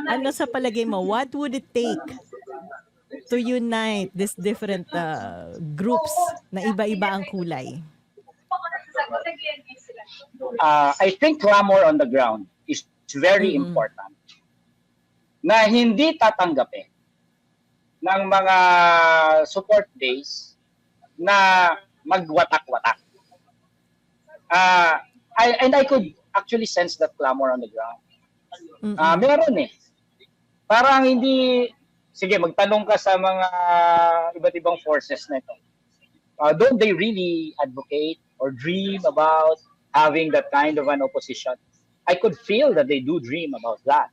Ano sa palagay mo, what would it take to unite these different groups na iba-iba ang kulay? I think clamor on the ground is very Mm-mm. important. Na hindi tatanggapin ng mga support days na magwatak-watak. And I could actually sense that clamor on the ground. Meron eh. Parang hindi, sige, magtanong ka sa mga iba't ibang forces na ito. Don't they really advocate or dream about having that kind of an opposition? I could feel that they do dream about that.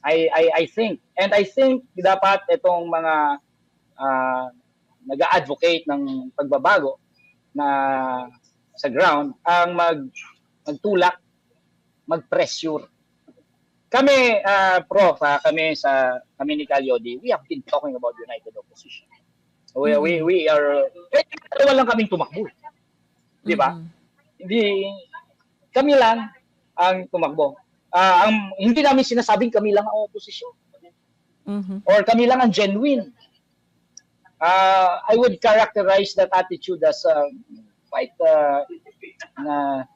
I think. And I think dapat itong mga nag-a-advocate ng pagbabago na sa ground ang magtulak, mag-pressure. Kami, Prof, kami ni Calyodi, we have been talking about united opposition. We are, dalawa lang kaming tumakbo. Di ba? Hindi, kami lang ang tumakbo. Hindi namin sinasabing kami lang ang oposisyon. Or kami lang ang genuine. I would characterize that attitude as quite na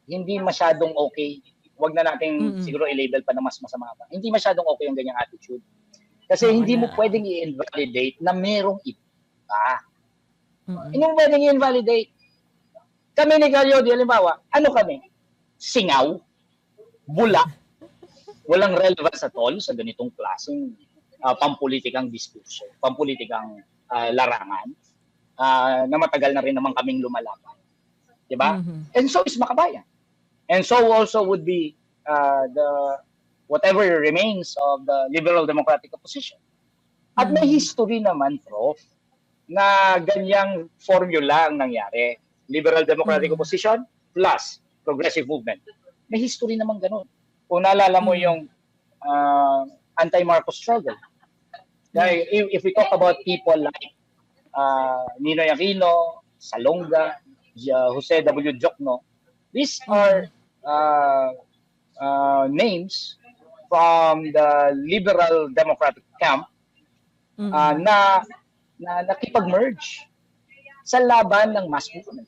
hindi masyadong okay. Huwag na natin siguro i-label pa na mas masama pa. Hindi masyadong okay yung ganyang attitude. Kasi hindi mo pwedeng i-invalidate na merong iba. Hindi mo pwedeng i-invalidate. Kami ni Calyodi, halimbawa, ano kami? Singaw? Bula? Walang relevance at all sa ganitong klaseng pampolitikang diskurso, pampolitikang larangan na matagal na rin naman kaming lumalaban. Diba? And so is Makabayan. And so also would be whatever remains of the liberal democratic opposition. At may history naman, Prof, na ganyang formula ang nangyari. Liberal democratic opposition plus progressive movement. May history naman ganun. Kung naalala mo yung anti-Marcos struggle. If we talk about people like Ninoy Aquino, Salonga, Jose W. Jokno, these are names from the liberal democratic camp na nakipag-merge sa laban ng mass movement.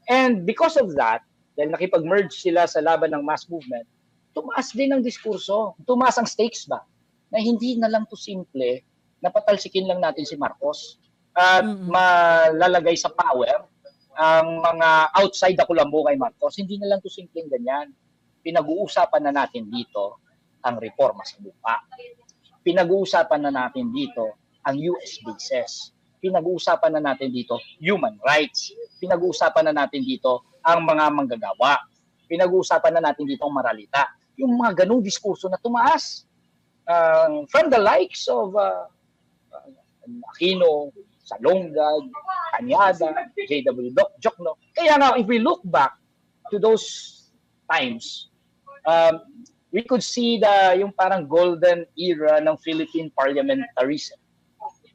And because of that, dahil nakipag-merge sila sa laban ng mass movement, tumaas din ang diskurso, tumaas ang stakes ba? Na hindi na lang to simple, na patalsikin lang natin si Marcos at malalagay sa power ang mga outside the Kulambo kay Marcos. Hindi na lang to simpleng ganyan. Pinag-uusapan na natin dito ang reforma sa lupa. Pinag-uusapan na natin dito ang US bases. Pinag-uusapan na natin dito human rights. Pinag-uusapan na natin dito ang mga manggagawa. Pinag-uusapan na natin dito ang moralita. Yung mga ganung diskurso na tumaas from the likes of Aquino, Salonga, Cañada, J.W. Jokno. Kaya nga, if we look back to those times, we could see yung parang golden era ng Philippine parliamentarism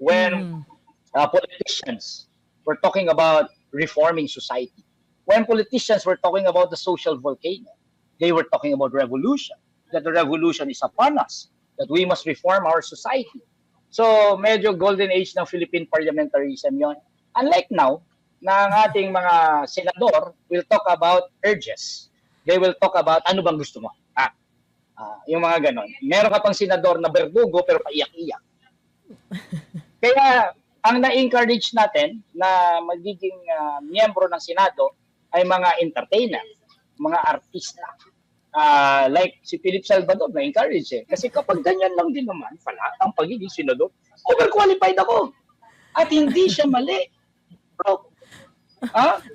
when politicians were talking about reforming society. When politicians were talking about the social volcano, they were talking about revolution, that the revolution is upon us, that we must reform our society. So, medyo golden age ng Philippine parliamentarism yon. Unlike now, na ang ating mga senador will talk about urges. They will talk about ano bang gusto mo. Yung mga ganon. Meron ka pang senador na berdugo pero paiyak-iyak. Kaya, ang na-encourage natin na magiging miyembro ng Senado ay mga entertainer, mga artista. Like si Philip Salvador na-encourage eh. Kasi kapag ganyan lang din naman pala ang pagiging senador, overqualified ako. At hindi siya mali. Bro.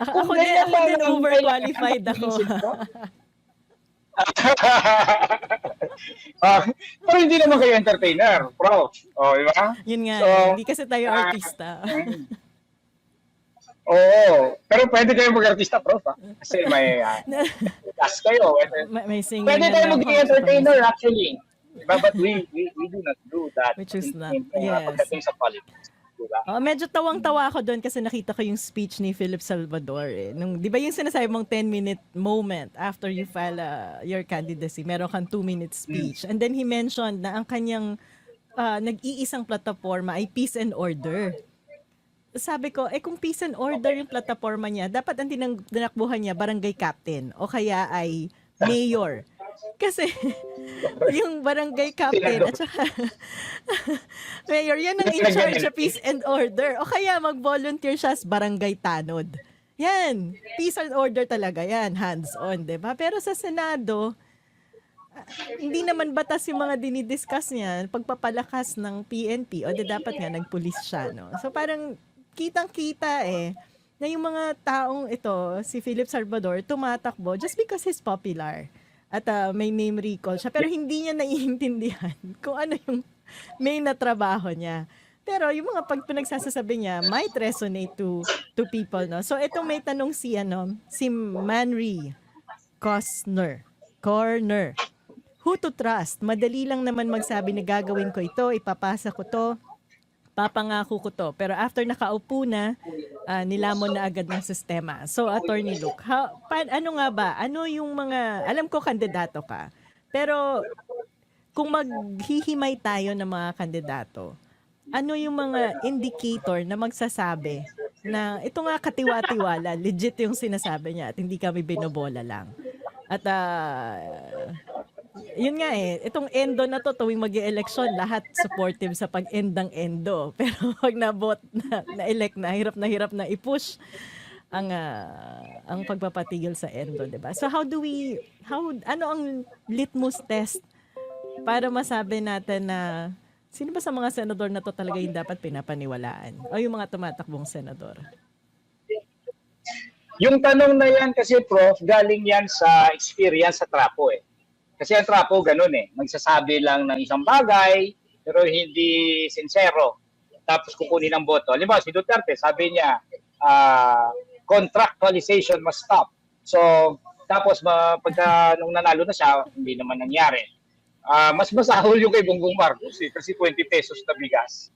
Ako din overqualified ako. Pero hindi naman kayo entertainer, bro. Diba? Yun nga, hindi kasi tayo artista. Oo. Pero pwede kayo mag-artista, prof. Kasi may cast kayo. May singing. Pwede tayo maging entertainer, actually. Diba? But we do not do that. Which is not. Pagdating sa politics. Diba? Medyo tawang-tawa ako doon kasi nakita ko yung speech ni Philip Salvador. Nung, di ba yung sinasabi mong 10-minute moment after you file your candidacy, meron kang 2-minute speech. And then he mentioned na ang kanyang nag-iisang plataforma ay peace and order. Sabi ko, kung peace and order yung plataforma niya, dapat ang tinakbuhan niya barangay captain o kaya ay mayor. Kasi yung barangay captain at saka mayor, yan ang in charge sa peace and order. O kaya mag-volunteer siya sa barangay tanod. Yan, peace and order talaga yan, hands-on, diba? Pero sa Senado, hindi naman batas yung mga dinidiscuss niya, pagpapalakas ng PNP, o dapat nga nagpulis siya, no? So parang kitang-kita na yung mga taong ito, si Philip Salvador, tumatakbo just because he's popular. At may name recall siya. Pero hindi niya naiintindihan kung ano yung main na trabaho niya. Pero yung mga pinagsasasabi niya might resonate to people, no? So itong may tanong si Manry Corner. Who to trust? Madali lang naman magsabi na gagawin ko ito, ipapasa ko to, papangako ko to. Pero after nakaupo na, nilamon na agad ng sistema. So, Attorney Luke, ano nga ba? Ano yung mga, alam ko kandidato ka, pero kung maghihimay tayo ng mga kandidato, ano yung mga indicator na magsasabi na ito nga katiwa-tiwala, legit yung sinasabi niya at hindi kami binobola lang. At yun nga itong endo na to tuwing mag-e-election, lahat supportive sa pag-end ng endo. Pero pag na-elect na, hirap na i-push ang pagpapatigil sa endo, diba? So ano ang litmus test para masabi natin na sino ba sa mga senador na to talaga yung dapat pinapaniwalaan? O yung mga tumatakbong senador? Yung tanong na yan kasi, Prof, galing yan sa experience sa trapo Kasi ang trapo ganun magsasabi lang ng isang bagay pero hindi sincero. Tapos kukunin ang boto. Halimbawa, si Duterte, sabi niya, contractualization must stop. So, tapos pagka nung nanalo na siya, hindi naman nangyari. Mas masahol yung kay Bongbong Marcos kasi 20 pesos na bigas.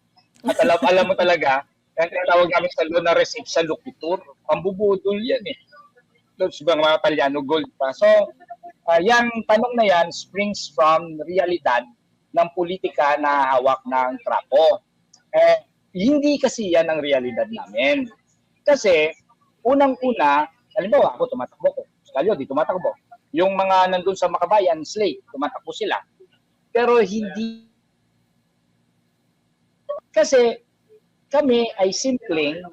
At alam mo talaga, kaya tinatawag namin sa loan na receipt sa loquitur, pambubudol yan Doon sa mga Talyano gold pa. So, yung tanong na yan springs from realidad ng politika na hawak ng trapo. Hindi kasi yan ang realidad namin. Kasi, unang-una, halimbawa, ako tumatakbo ko. Kalyo, di tumatakbo. Yung mga nandun sa Makabayan, slate, tumatakbo sila. Pero hindi. Kasi, kami ay simpleng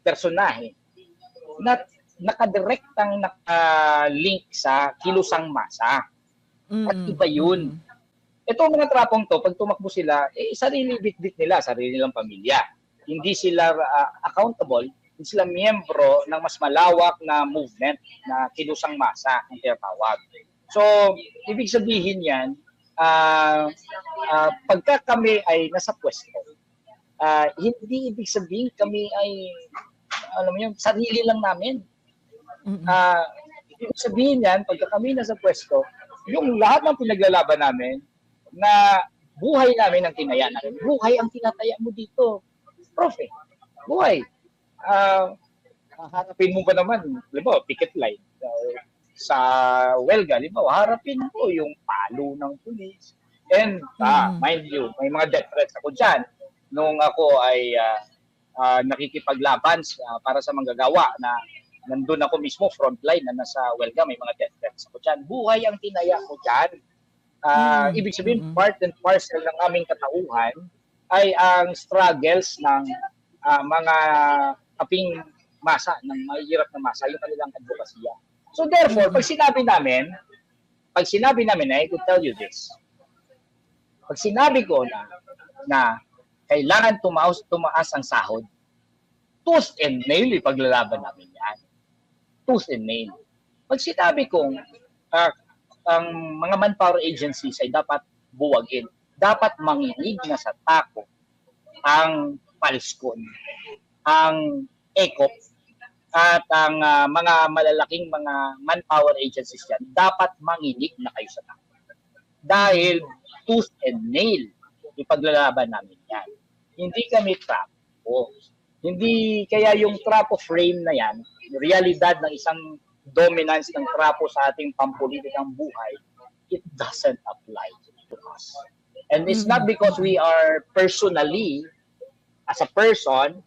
personahe na nakadirektang nakalink sa kilusang masa. At iba yun. Ito mga trapong to, pag tumakbo sila, sarili bit-bit nila, sarili nilang pamilya. Hindi sila accountable, hindi sila miyembro ng mas malawak na movement na kilusang masa ang tinatawag. So, ibig sabihin yan, pagka kami ay nasa pwesto, hindi ibig sabihin kami ay, alam mo yun, sarili lang namin. Ibig sabihin yan, pagka kami nasa pwesto, yung lahat ng pinaglalaban namin, na buhay namin ang tinaya namin. Buhay ang tinataya mo dito. Prof, buhay. Harapin mo ba naman, halimbawa, picket line. Sa Welga, halimbawa, harapin mo yung palo ng pulis. And, mind you, may mga death threats ako dyan. Nung ako ay nakikipaglaban para sa manggagawa na nandun ako mismo, frontline na nasa Welga, may mga death threats ako dyan. Buhay ang tinaya ko dyan. Ibig sabihin, part and parcel ng aming katauhan ay ang struggles ng mga kaping masa, ng mahihirap na masa, yung kanilang advokasya. So therefore, pag sinabi namin, I could tell you this. Pag sinabi ko na kailangan tumaas ang sahod, tooth and nail, ipaglalaban namin yan. Tooth and nail. Pag sinabi kong ang mga manpower agencies ay dapat buwagin, dapat manginig na sa tako ang Palscon, ang ECOP, at ang mga malalaking mga manpower agencies yan, dapat manginig na kayo sa tako. Dahil tooth and nail, ipaglalaban namin yan. Hindi kami trapo. Hindi, kaya yung trapo frame na yan, realidad ng isang dominance ng trapo sa ating pampolitikang buhay, it doesn't apply to us. And it's not because we are personally, as a person,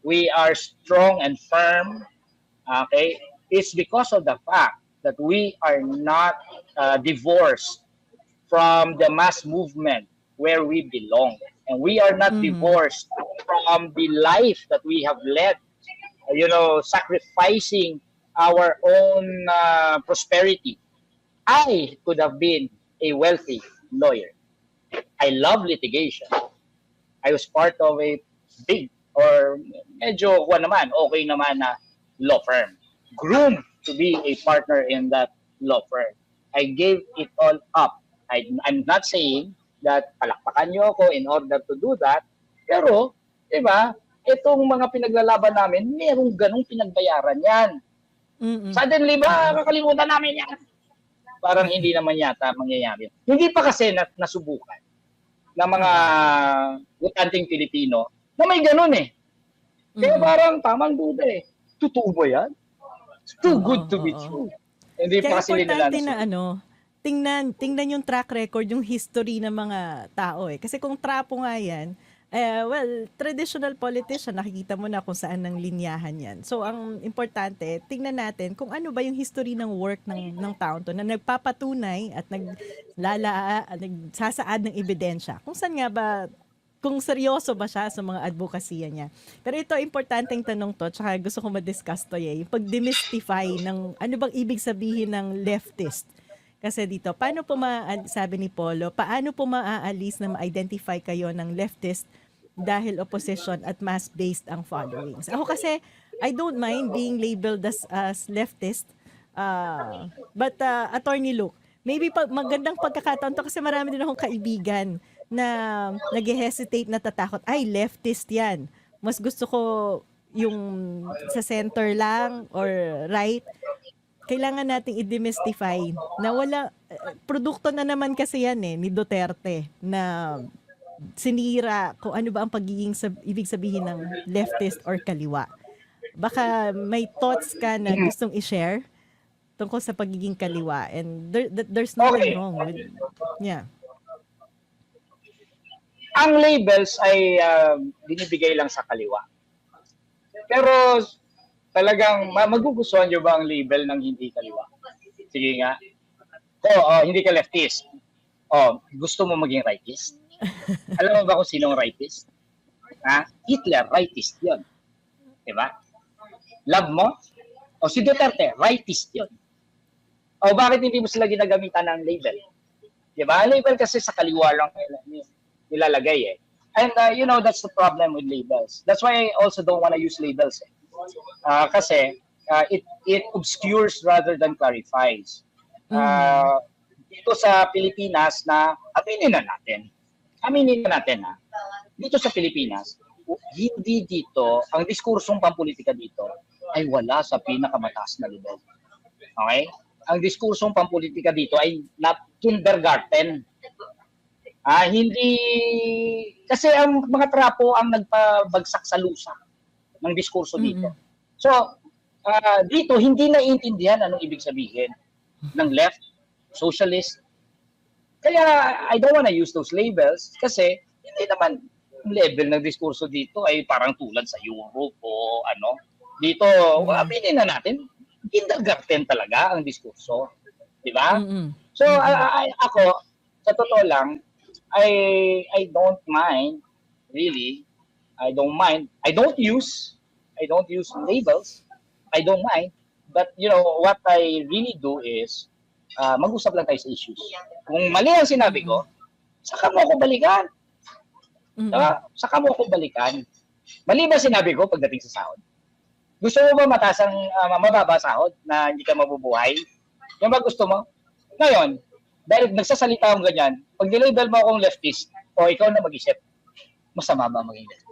we are strong and firm, okay? It's because of the fact that we are not divorced from the mass movement where we belong. And we are not divorced from the life that we have led, sacrificing our own prosperity. I could have been a wealthy lawyer. I love litigation. I was part of a big or medyo okay naman na law firm. Groomed to be a partner in that law firm. I gave it all up. I'm not saying that palakpakan nyo ako in order to do that, pero, di ba, itong mga pinaglalaban namin, merong ganong pinagbayaran yan. Suddenly ba, kakalimutan namin yan? Parang hindi naman yata mangyayari. Hindi pa kasi nasubukan ng mga butanteng Pilipino na may ganon eh. Kaya parang tamang duda eh. Totoo ba yan? It's too good to be true. Hindi Kaya pa kasi nila importante na tingnan yung track record, yung history ng mga tao eh. Kasi kung trapo nga yan, traditional politician, nakikita mo na kung saan ang linyahan yan. So, ang importante, tingnan natin kung ano ba yung history ng work ng taon to na nagpapatunay at nagsasaad ng ebidensya. Kung saan nga ba, kung seryoso ba siya sa mga advokasya niya. Pero ito, importanteng tanong to, tsaka gusto ko ma-discuss to yung pag-demystify ng ano bang ibig sabihin ng leftist. Kasi dito, sabi ni Polo, paano po maaalis na ma-identify kayo ng leftist dahil opposition at mass-based ang followings? Ako kasi, I don't mind being labeled as leftist, but Attorney Luke, maybe magandang pagkakataon to kasi marami din akong kaibigan na nag-hesitate, natatakot, ay, leftist yan. Mas gusto ko yung sa center lang or right. Kailangan nating i-demystify na produkto na naman kasi yan ni Duterte na sinira kung ano ba ang ibig sabihin ng leftist or kaliwa. Baka may thoughts ka na gustong i-share tungkol sa pagiging kaliwa and there's nothing wrong with Ang labels ay binibigay lang sa kaliwa. Pero talagang magugustuhan nyo ba ang label ng hindi kaliwa? Sige nga. Hindi ka leftist. Gusto mo maging rightist? Alam mo ba kung sinong rightist? Hitler, rightist yun. Diba? Love mo? Si Duterte, rightist yun. Bakit hindi mo sila ginagamitan ng label? Diba? Ang label kasi sa kaliwa lang nilalagay eh. And that's the problem with labels. That's why I also don't want to use labels eh. Kasi it obscures rather than clarifies. Dito sa Pilipinas aminin na natin dito sa Pilipinas, hindi dito, ang diskursong pampolitika dito ay wala sa pinakamataas na level. Okay? Ang diskursong pampolitika dito ay kindergarten. Hindi, kasi ang mga trapo ang nagpabagsak sa lusa ng diskurso dito. So, dito, hindi naiintindihan anong ibig sabihin ng left, socialist. Kaya, I don't wanna use those labels kasi hindi naman level ng diskurso dito ay parang tulad sa Europe o ano. Dito, aminin na natin, kindergarten talaga ang diskurso. Di ba? So, ako, sa totoo lang, I don't mind, really. I don't mind. I don't use labels. I don't mind. But, what I really do is, mag-usap lang tayo sa issues. Kung mali ang sinabi ko, saka mo ako balikan. Saka mo ako balikan. Mali ba sinabi ko pagdating sa sahod? Gusto mo ba mababa sahod na hindi ka mabubuhay? Yung ba gusto mo? Ngayon, dahil nagsasalita akong ganyan, pag nilabel mo akong leftist, o ikaw na mag-isip, masama ba maging leftist?